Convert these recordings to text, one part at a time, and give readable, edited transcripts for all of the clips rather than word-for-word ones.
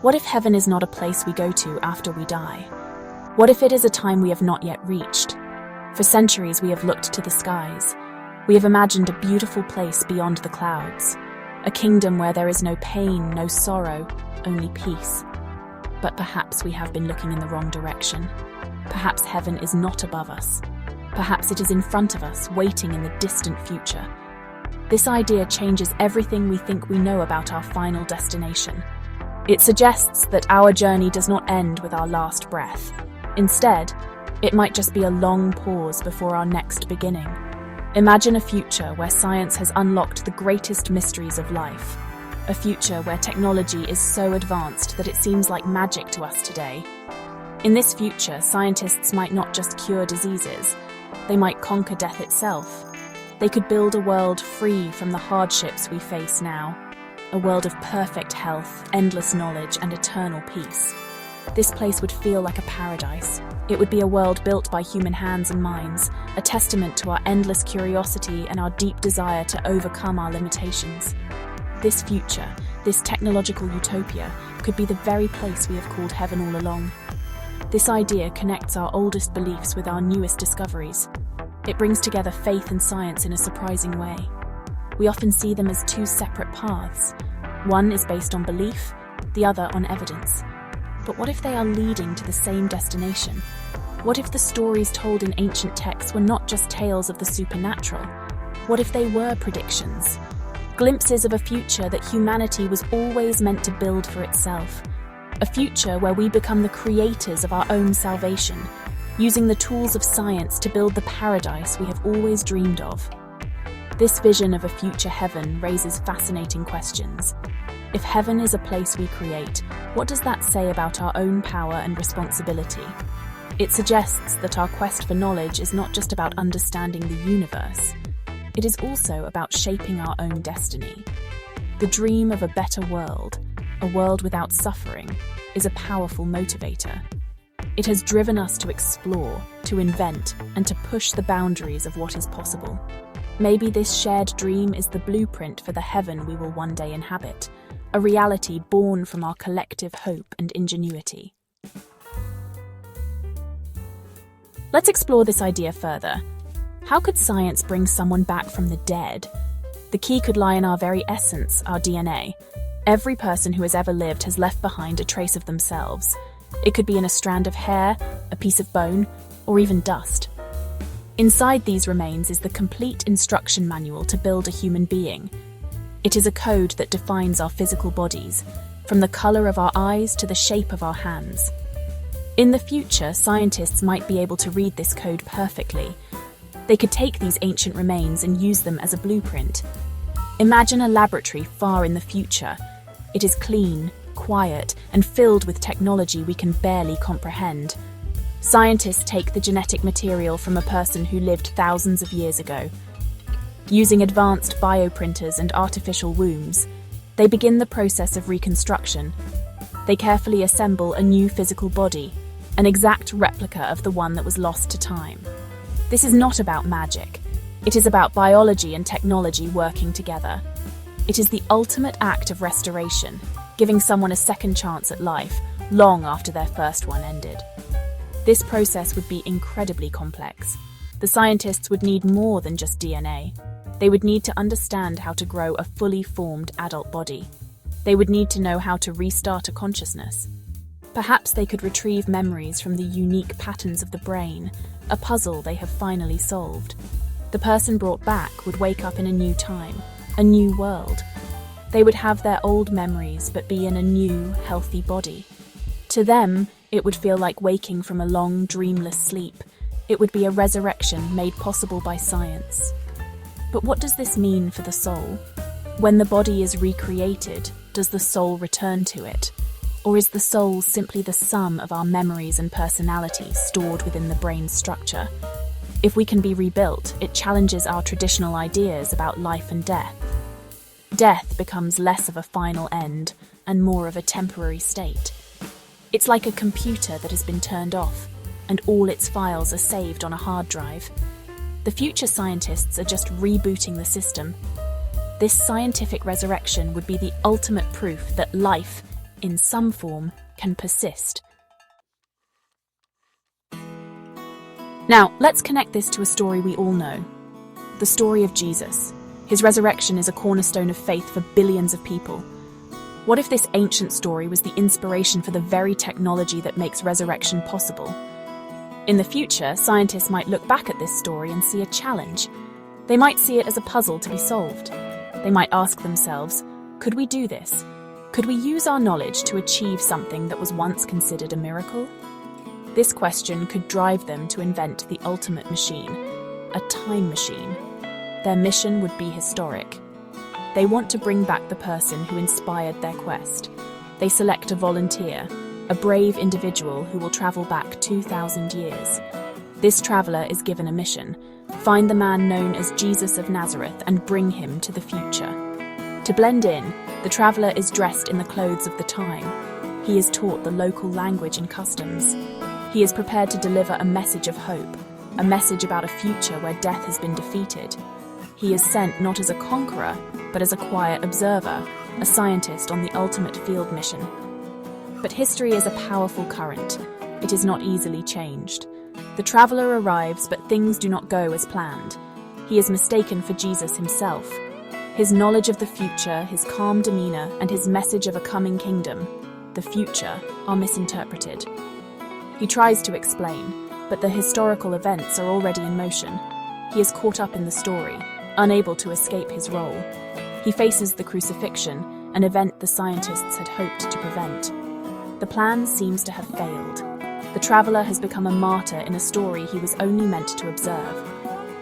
What if heaven is not a place we go to after we die? What if it is a time we have not yet reached? For centuries we have looked to the skies. We have imagined a beautiful place beyond the clouds, a kingdom where there is no pain, no sorrow, only peace. But perhaps we have been looking in the wrong direction. Perhaps heaven is not above us. Perhaps it is in front of us, waiting in the distant future. This idea changes everything we think we know about our final destination. It suggests that our journey does not end with our last breath. Instead, it might just be a long pause before our next beginning. Imagine a future where science has unlocked the greatest mysteries of life. A future where technology is so advanced that it seems like magic to us today. In this future, scientists might not just cure diseases, they might conquer death itself. They could build a world free from the hardships we face now. A world of perfect health, endless knowledge, and eternal peace. This place would feel like a paradise. It would be a world built by human hands and minds, a testament to our endless curiosity and our deep desire to overcome our limitations. This future, this technological utopia, could be the very place we have called heaven all along. This idea connects our oldest beliefs with our newest discoveries. It brings together faith and science in a surprising way. We often see them as two separate paths. One is based on belief, the other on evidence. But what if they are leading to the same destination? What if the stories told in ancient texts were not just tales of the supernatural? What if they were predictions? Glimpses of a future that humanity was always meant to build for itself. A future where we become the creators of our own salvation, using the tools of science to build the paradise we have always dreamed of. This vision of a future heaven raises fascinating questions. If heaven is a place we create, what does that say about our own power and responsibility? It suggests that our quest for knowledge is not just about understanding the universe. It is also about shaping our own destiny. The dream of a better world, a world without suffering, is a powerful motivator. It has driven us to explore, to invent, and to push the boundaries of what is possible. Maybe this shared dream is the blueprint for the heaven we will one day inhabit, a reality born from our collective hope and ingenuity. Let's explore this idea further. How could science bring someone back from the dead? The key could lie in our very essence, our DNA. Every person who has ever lived has left behind a trace of themselves. It could be in a strand of hair, a piece of bone, or even dust. Inside these remains is the complete instruction manual to build a human being. It is a code that defines our physical bodies, from the color of our eyes to the shape of our hands. In the future, scientists might be able to read this code perfectly. They could take these ancient remains and use them as a blueprint. Imagine a laboratory far in the future. It is clean, quiet, and filled with technology we can barely comprehend. Scientists take the genetic material from a person who lived thousands of years ago. Using advanced bioprinters and artificial wombs, they begin the process of reconstruction. They carefully assemble a new physical body, an exact replica of the one that was lost to time. This is not about magic. It is about biology and technology working together. It is the ultimate act of restoration, giving someone a second chance at life, long after their first one ended. This process would be incredibly complex. The scientists would need more than just DNA. They would need to understand how to grow a fully formed adult body. They would need to know how to restart a consciousness. Perhaps they could retrieve memories from the unique patterns of the brain, a puzzle they have finally solved. The person brought back would wake up in a new time, a new world. They would have their old memories but be in a new, healthy body. To them, it would feel like waking from a long, dreamless sleep. It would be a resurrection made possible by science. But what does this mean for the soul? When the body is recreated, does the soul return to it? Or is the soul simply the sum of our memories and personality stored within the brain's structure? If we can be rebuilt, it challenges our traditional ideas about life and death. Death becomes less of a final end and more of a temporary state. It's like a computer that has been turned off, and all its files are saved on a hard drive. The future scientists are just rebooting the system. This scientific resurrection would be the ultimate proof that life, in some form, can persist. Now, let's connect this to a story we all know. The story of Jesus. His resurrection is a cornerstone of faith for billions of people. What if this ancient story was the inspiration for the very technology that makes resurrection possible? In the future, scientists might look back at this story and see a challenge. They might see it as a puzzle to be solved. They might ask themselves, could we do this? Could we use our knowledge to achieve something that was once considered a miracle? This question could drive them to invent the ultimate machine, a time machine. Their mission would be historic. They want to bring back the person who inspired their quest. They select a volunteer, a brave individual who will travel back 2,000 years. This traveler is given a mission: find the man known as Jesus of Nazareth and bring him to the future. To blend in, the traveler is dressed in the clothes of the time. He is taught the local language and customs. He is prepared to deliver a message of hope, a message about a future where death has been defeated. He is sent not as a conqueror, but as a quiet observer, a scientist on the ultimate field mission. But history is a powerful current. It is not easily changed. The traveler arrives, but things do not go as planned. He is mistaken for Jesus himself. His knowledge of the future, his calm demeanor, and his message of a coming kingdom, the future, are misinterpreted. He tries to explain, but the historical events are already in motion. He is caught up in the story, unable to escape his role. He faces the crucifixion, an event the scientists had hoped to prevent. The plan seems to have failed. The traveler has become a martyr in a story he was only meant to observe.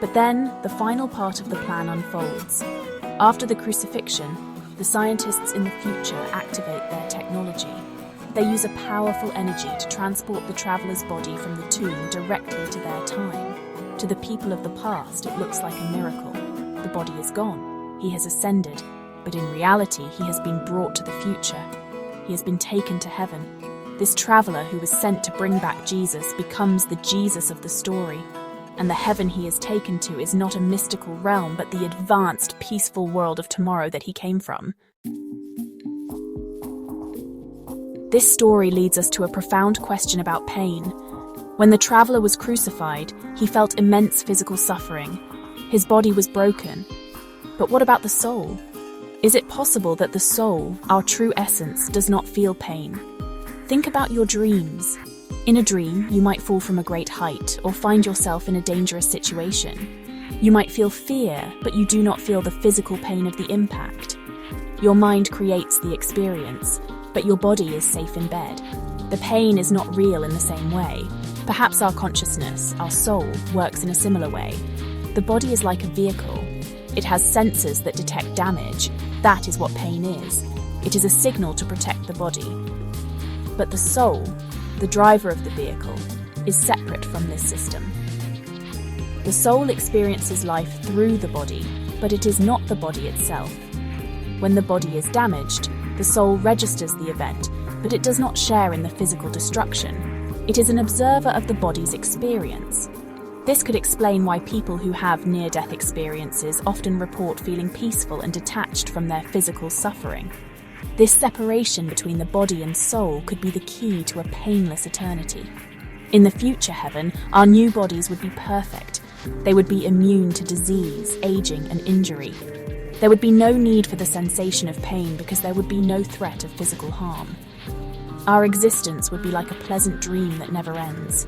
But then, the final part of the plan unfolds. After the crucifixion, the scientists in the future activate their technology. They use a powerful energy to transport the traveler's body from the tomb directly to their time. To the people of the past, it looks like a miracle. The body is gone. He has ascended. But in reality, he has been brought to the future. He has been taken to heaven. This traveler who was sent to bring back Jesus becomes the Jesus of the story. And the heaven he is taken to is not a mystical realm, but the advanced, peaceful world of tomorrow that he came from. This story leads us to a profound question about pain. When the traveler was crucified, he felt immense physical suffering. His body was broken. But what about the soul? Is it possible that the soul, our true essence, does not feel pain? Think about your dreams. In a dream, you might fall from a great height or find yourself in a dangerous situation. You might feel fear, but you do not feel the physical pain of the impact. Your mind creates the experience, but your body is safe in bed. The pain is not real in the same way. Perhaps our consciousness, our soul, works in a similar way. The body is like a vehicle. It has sensors that detect damage. That is what pain is. It is a signal to protect the body. But the soul, the driver of the vehicle, is separate from this system. The soul experiences life through the body, but it is not the body itself. When the body is damaged, the soul registers the event, but it does not share in the physical destruction. It is an observer of the body's experience. This could explain why people who have near-death experiences often report feeling peaceful and detached from their physical suffering. This separation between the body and soul could be the key to a painless eternity. In the future heaven, our new bodies would be perfect. They would be immune to disease, aging, and injury. There would be no need for the sensation of pain because there would be no threat of physical harm. Our existence would be like a pleasant dream that never ends.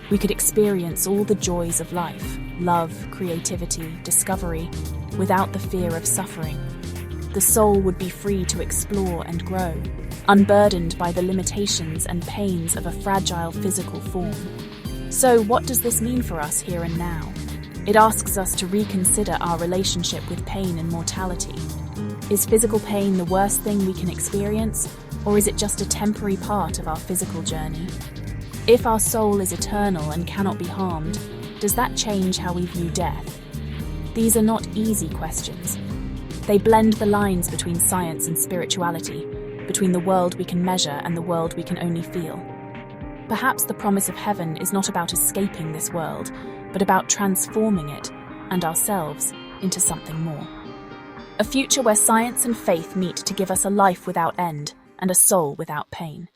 We could experience all the joys of life, love, creativity, discovery, without the fear of suffering. The soul would be free to explore and grow, unburdened by the limitations and pains of a fragile physical form. So, what does this mean for us here and now? It asks us to reconsider our relationship with pain and mortality. Is physical pain the worst thing we can experience, or is it just a temporary part of our physical journey? If our soul is eternal and cannot be harmed, does that change how we view death? These are not easy questions. They blend the lines between science and spirituality, between the world we can measure and the world we can only feel. Perhaps the promise of heaven is not about escaping this world, but about transforming it, and ourselves, into something more. A future where science and faith meet to give us a life without end, and a soul without pain.